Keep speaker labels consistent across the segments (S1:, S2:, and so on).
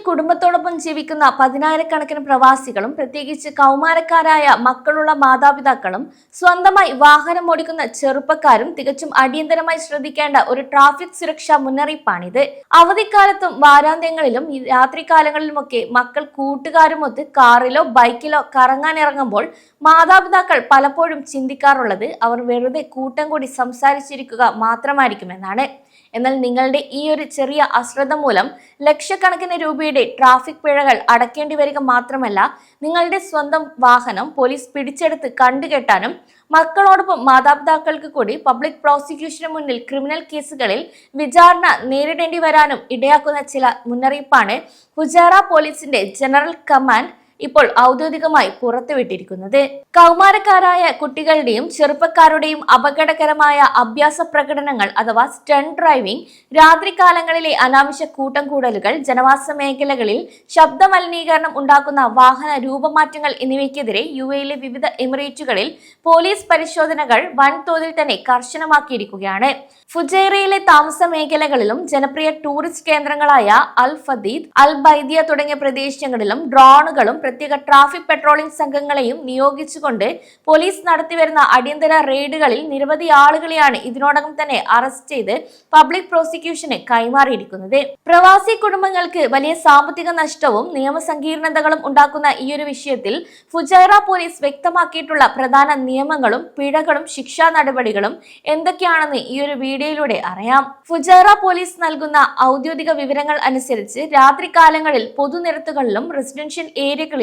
S1: കുടുംബത്തോടൊപ്പം ജീവിക്കുന്ന പതിനായിരക്കണക്കിന് പ്രവാസികളും പ്രത്യേകിച്ച് കൗമാരക്കാരായ മക്കളുള്ള മാതാപിതാക്കളും സ്വന്തമായി വാഹനം ഓടിക്കുന്ന ചെറുപ്പക്കാരും തികച്ചും അടിയന്തരമായി ശ്രദ്ധിക്കേണ്ട ഒരു ട്രാഫിക് സുരക്ഷാ മുന്നറിയിപ്പാണിത്. അവധിക്കാലത്തും വാരാന്ത്യങ്ങളിലും രാത്രികാലങ്ങളിലുമൊക്കെ മക്കൾ കൂട്ടുകാരുമൊത്ത് കാറിലോ ബൈക്കിലോ കറങ്ങാനിറങ്ങുമ്പോൾ മാതാപിതാക്കൾ പലപ്പോഴും ചിന്തിക്കാറുള്ളത് അവർ വെറുതെ കൂട്ടം കൂടി സംസാരിച്ചിരിക്കുക മാത്രമായിരിക്കുമെന്നാണ്. എന്നാൽ നിങ്ങളുടെ ഈ ഒരു ചെറിയ അശ്രദ്ധ മൂലം ലക്ഷക്കണക്കിന് രൂപയുടെ ട്രാഫിക് പിഴകൾ അടക്കേണ്ടി വരിക മാത്രമല്ല, നിങ്ങളുടെ സ്വന്തം വാഹനം പോലീസ് പിടിച്ചെടുത്ത് കണ്ടുകെട്ടാനും മക്കളോടൊപ്പം മാതാപിതാക്കൾക്ക് കൂടി പബ്ലിക് പ്രോസിക്യൂഷന് മുന്നിൽ ക്രിമിനൽ കേസുകളിൽ വിചാരണ നേരിടേണ്ടി വരാനും ഇടയാക്കുന്ന ചില മുന്നറിയിപ്പാണ് ഫുജൈറ പോലീസിന്റെ ജനറൽ കമാൻഡ് ഇപ്പോൾ ഔദ്യോഗികമായി പുറത്തുവിട്ടിരിക്കുന്നത്. കൗമാരക്കാരായ കുട്ടികളുടെയും ചെറുപ്പക്കാരുടെയും അപകടകരമായ അഭ്യാസ പ്രകടനങ്ങൾ അഥവാ സ്റ്റണ്ട് ഡ്രൈവിംഗ്, രാത്രികാലങ്ങളിലെ അനാവശ്യ കൂട്ടം കൂടലുകൾ, ജനവാസ മേഖലകളിൽ ശബ്ദ മലിനീകരണം ഉണ്ടാക്കുന്ന വാഹന രൂപമാറ്റങ്ങൾ എന്നിവയ്ക്കെതിരെ UAEയിലെ വിവിധ എമിറേറ്റുകളിൽ പോലീസ് പരിശോധനകൾ വൻതോതിൽ തന്നെ കർശനമാക്കിയിരിക്കുകയാണ്. ഫുജൈറയിലെ താമസ മേഖലകളിലും ജനപ്രിയ ടൂറിസ്റ്റ് കേന്ദ്രങ്ങളായ അൽ ഫദീദ്, അൽ ബൈദിയ തുടങ്ങിയ പ്രദേശങ്ങളിലും ഡ്രോണുകളും പ്രത്യേക ട്രാഫിക് പെട്രോളിംഗ് സംഘങ്ങളെയും നിയോഗിച്ചുകൊണ്ട് പോലീസ് നടത്തിവരുന്ന അടിയന്തര റെയ്ഡുകളിൽ നിരവധി ആളുകളെയാണ് ഇതിനോടകം തന്നെ അറസ്റ്റ് ചെയ്ത് പബ്ലിക് പ്രോസിക്യൂഷന് കൈമാറിയിരിക്കുന്നത്. പ്രവാസി കുടുംബങ്ങൾക്ക് വലിയ സാമ്പത്തിക നഷ്ടവും നിയമസങ്കീർണതകളും ഉണ്ടാക്കുന്ന ഈ ഒരു വിഷയത്തിൽ ഫുജൈറ പോലീസ് വ്യക്തമാക്കിയിട്ടുള്ള പ്രധാന നിയമങ്ങളും പിഴകളും ശിക്ഷാ നടപടികളും എന്തൊക്കെയാണെന്ന് ഈ ഒരു വീഡിയോയിലൂടെ അറിയാം. ഫുജൈറ പോലീസ് നൽകുന്ന ഔദ്യോഗിക വിവരങ്ങൾ അനുസരിച്ച് രാത്രികാലങ്ങളിൽ പൊതുനിരത്തുകളിലും റെസിഡൻഷ്യൽ ഏരിയകളിലും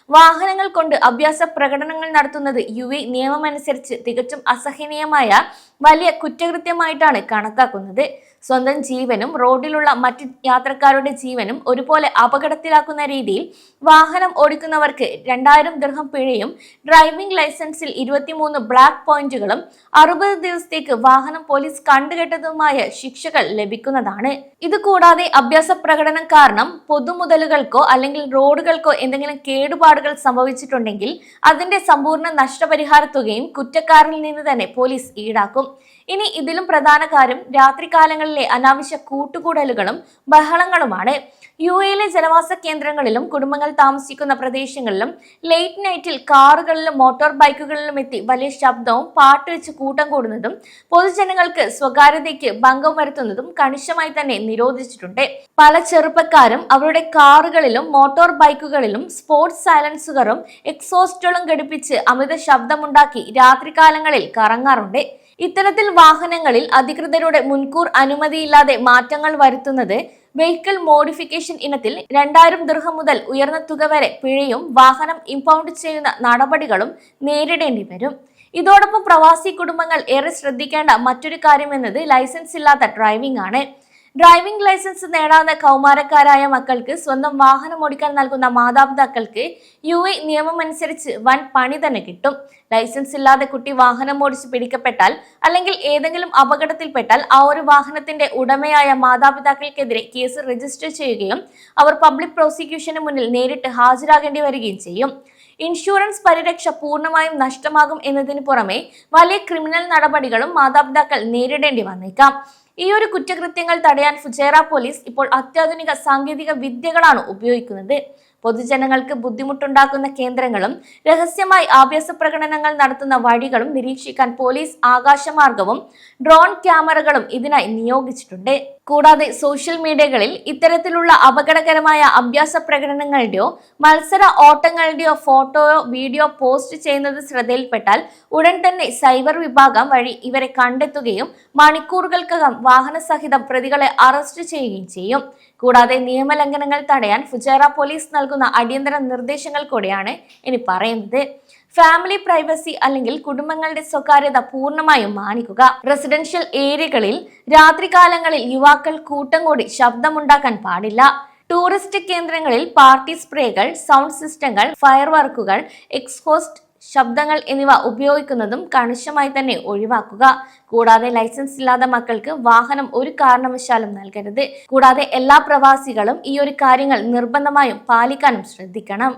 S1: വാഹനങ്ങൾ കൊണ്ട് അഭ്യാസ പ്രകടനങ്ങൾ നടത്തുന്നത് UAE നിയമമനുസരിച്ച് തികച്ചും അസഹനീയമായ വലിയ കുറ്റകൃത്യമായിട്ടാണ് കണക്കാക്കുന്നത്. സ്വന്തം ജീവനും റോഡിലുള്ള മറ്റ് യാത്രക്കാരുടെ ജീവനും ഒരുപോലെ അപകടത്തിലാക്കുന്ന രീതിയിൽ വാഹനം ഓടിക്കുന്നവർക്ക് 2000 ദിർഹം പിഴയും ഡ്രൈവിംഗ് ലൈസൻസിൽ 23 ബ്ലാക്ക് പോയിന്റുകളും 60 ദിവസത്തേക്ക് വാഹനം പോലീസ് കണ്ടുകെട്ടതുമായ ശിക്ഷകൾ ലഭിക്കുന്നതാണ്. ഇതുകൂടാതെ അഭ്യാസ പ്രകടനം കാരണം പൊതുമുതലുകൾക്കോ അല്ലെങ്കിൽ റോഡുകൾക്കോ എന്തെങ്കിലും കേടുപാടുകൾ സംഭവിച്ചിട്ടുണ്ടെങ്കിൽ അതിന്റെ സമ്പൂർണ്ണ നഷ്ടപരിഹാര തുകയും കുറ്റക്കാരിൽ നിന്ന് തന്നെ പോലീസ് ഈടാക്കും. ഇനി ഇതിലും പ്രധാന കാര്യം രാത്രികാലങ്ങളിലെ അനാവശ്യ കൂട്ടുകൂടലുകളും ബഹളങ്ങളുമാണ്. UAEയിലെ ജനവാസ കേന്ദ്രങ്ങളിലും കുടുംബങ്ങൾ താമസിക്കുന്ന പ്രദേശങ്ങളിലും ലേറ്റ് നൈറ്റിൽ കാറുകളിലും മോട്ടോർ ബൈക്കുകളിലും എത്തി വലിയ ശബ്ദവും പാട്ട് വെച്ച് കൂട്ടം കൂടുന്നതും പൊതുജനങ്ങൾക്ക് സ്വകാര്യതയ്ക്ക് ഭംഗം വരുത്തുന്നതും കണിശമായി തന്നെ നിരോധിച്ചിട്ടുണ്ട്. പല ചെറുപ്പക്കാരും അവരുടെ കാറുകളിലും മോട്ടോർ ബൈക്കുകളിലും സ്പോർട്സ് സൈലൻസുകളും എക്സോസ്റ്റുകളും ഘടിപ്പിച്ച് അമിത ശബ്ദമുണ്ടാക്കി രാത്രികാലങ്ങളിൽ കറങ്ങാറുണ്ട്. ഇത്തരത്തിൽ വാഹനങ്ങളിൽ അധികൃതരുടെ മുൻകൂർ അനുമതിയില്ലാതെ മാറ്റങ്ങൾ വരുത്തുന്നത് വെഹിക്കിൾ മോഡിഫിക്കേഷൻ ഇനത്തിൽ 2000 ദിർഹം മുതൽ ഉയർന്ന തുക വരെ പിഴയും വാഹനം ഇമ്പൗണ്ട് ചെയ്യുന്ന നടപടികളും നേരിടേണ്ടി വരും. ഇതോടൊപ്പം പ്രവാസി കുടുംബങ്ങൾ ഏറെ ശ്രദ്ധിക്കേണ്ട മറ്റൊരു കാര്യം എന്നത് ലൈസൻസ് ഇല്ലാത്ത ഡ്രൈവിംഗ് ആണ്. ഡ്രൈവിംഗ് ലൈസൻസ് നേടാത്ത കൗമാരക്കാരായ മക്കൾക്ക് സ്വന്തം വാഹനം ഓടിക്കാൻ നൽകുന്ന മാതാപിതാക്കൾക്ക് UAE നിയമം അനുസരിച്ച് വൻ പണി തന്നെ കിട്ടും. ലൈസൻസ് ഇല്ലാതെ കുട്ടി വാഹനം ഓടിച്ച് പിടിക്കപ്പെട്ടാൽ അല്ലെങ്കിൽ ഏതെങ്കിലും അപകടത്തിൽപ്പെട്ടാൽ ആ ഒരു വാഹനത്തിന്റെ ഉടമയായ മാതാപിതാക്കൾക്കെതിരെ കേസ് രജിസ്റ്റർ ചെയ്യുകയും അവർ പബ്ലിക് പ്രോസിക്യൂഷന് മുന്നിൽ നേരിട്ട് ഹാജരാകേണ്ടി വരികയും ചെയ്യും. ഇൻഷുറൻസ് പരിരക്ഷ പൂർണ്ണമായും നഷ്ടമാകും എന്നതിന് പുറമെ വലിയ ക്രിമിനൽ നടപടികളും മാതാപിതാക്കൾ നേരിടേണ്ടി വന്നേക്കാം. ഈ ഒരു കുറ്റകൃത്യങ്ങൾ തടയാൻ ഫുജൈറ പോലീസ് ഇപ്പോൾ അത്യാധുനിക സാങ്കേതിക വിദ്യകളാണ് ഉപയോഗിക്കുന്നത്. പൊതുജനങ്ങൾക്ക് ബുദ്ധിമുട്ടുണ്ടാക്കുന്ന കേന്ദ്രങ്ങളും രഹസ്യമായി ആഭ്യാസ പ്രകടനങ്ങൾ നടത്തുന്ന വഴികളും നിരീക്ഷിക്കാൻ പോലീസ് ആകാശമാർഗവും ഡ്രോൺ ക്യാമറകളും ഇതിനായി നിയോഗിച്ചിട്ടുണ്ട്. കൂടാതെ സോഷ്യൽ മീഡിയകളിൽ ഇത്തരത്തിലുള്ള അപകടകരമായ അഭ്യാസ പ്രകടനങ്ങളുടെയോ മത്സര ഓട്ടങ്ങളുടെയോ ഫോട്ടോയോ വീഡിയോ പോസ്റ്റ് ചെയ്യുന്നത് ശ്രദ്ധയിൽപ്പെട്ടാൽ ഉടൻ തന്നെ സൈബർ വിഭാഗം വഴി ഇവരെ കണ്ടെത്തുകയും മണിക്കൂറുകൾക്കകം വാഹനസഹിതം പ്രതികളെ അറസ്റ്റ് ചെയ്യുകയും ചെയ്യും. കൂടാതെ നിയമലംഘനങ്ങൾ തടയാൻ ഫുജൈറ പോലീസ് നൽകുന്ന അടിയന്തര നിർദ്ദേശങ്ങൾ കൂടെയാണ് ഇനി പറയുന്നത്. ഫാമിലി പ്രൈവസി അല്ലെങ്കിൽ കുടുംബങ്ങളുടെ സ്വകാര്യത പൂർണ്ണമായും മാനിക്കുക. റെസിഡൻഷ്യൽ ഏരിയകളിൽ രാത്രികാലങ്ങളിൽ യുവാക്കൾ കൂട്ടം കൂടി ശബ്ദമുണ്ടാക്കാൻ പാടില്ല. ടൂറിസ്റ്റ് കേന്ദ്രങ്ങളിൽ പാർട്ടി സ്പ്രേകൾ, സൗണ്ട് സിസ്റ്റങ്ങൾ, ഫയർ വർക്കുകൾ, എക്സ്ഹോസ്റ്റ് ശബ്ദങ്ങൾ എന്നിവ ഉപയോഗിക്കുന്നതും കണിശമായി തന്നെ ഒഴിവാക്കുക. കൂടാതെ ലൈസൻസ് ഇല്ലാത്ത മക്കൾക്ക് വാഹനം ഒരു കാരണവശാലും നൽകരുത്. കൂടാതെ എല്ലാ പ്രവാസികളും ഈ ഒരു കാര്യങ്ങൾ നിർബന്ധമായും പാലിക്കാനും ശ്രദ്ധിക്കണം.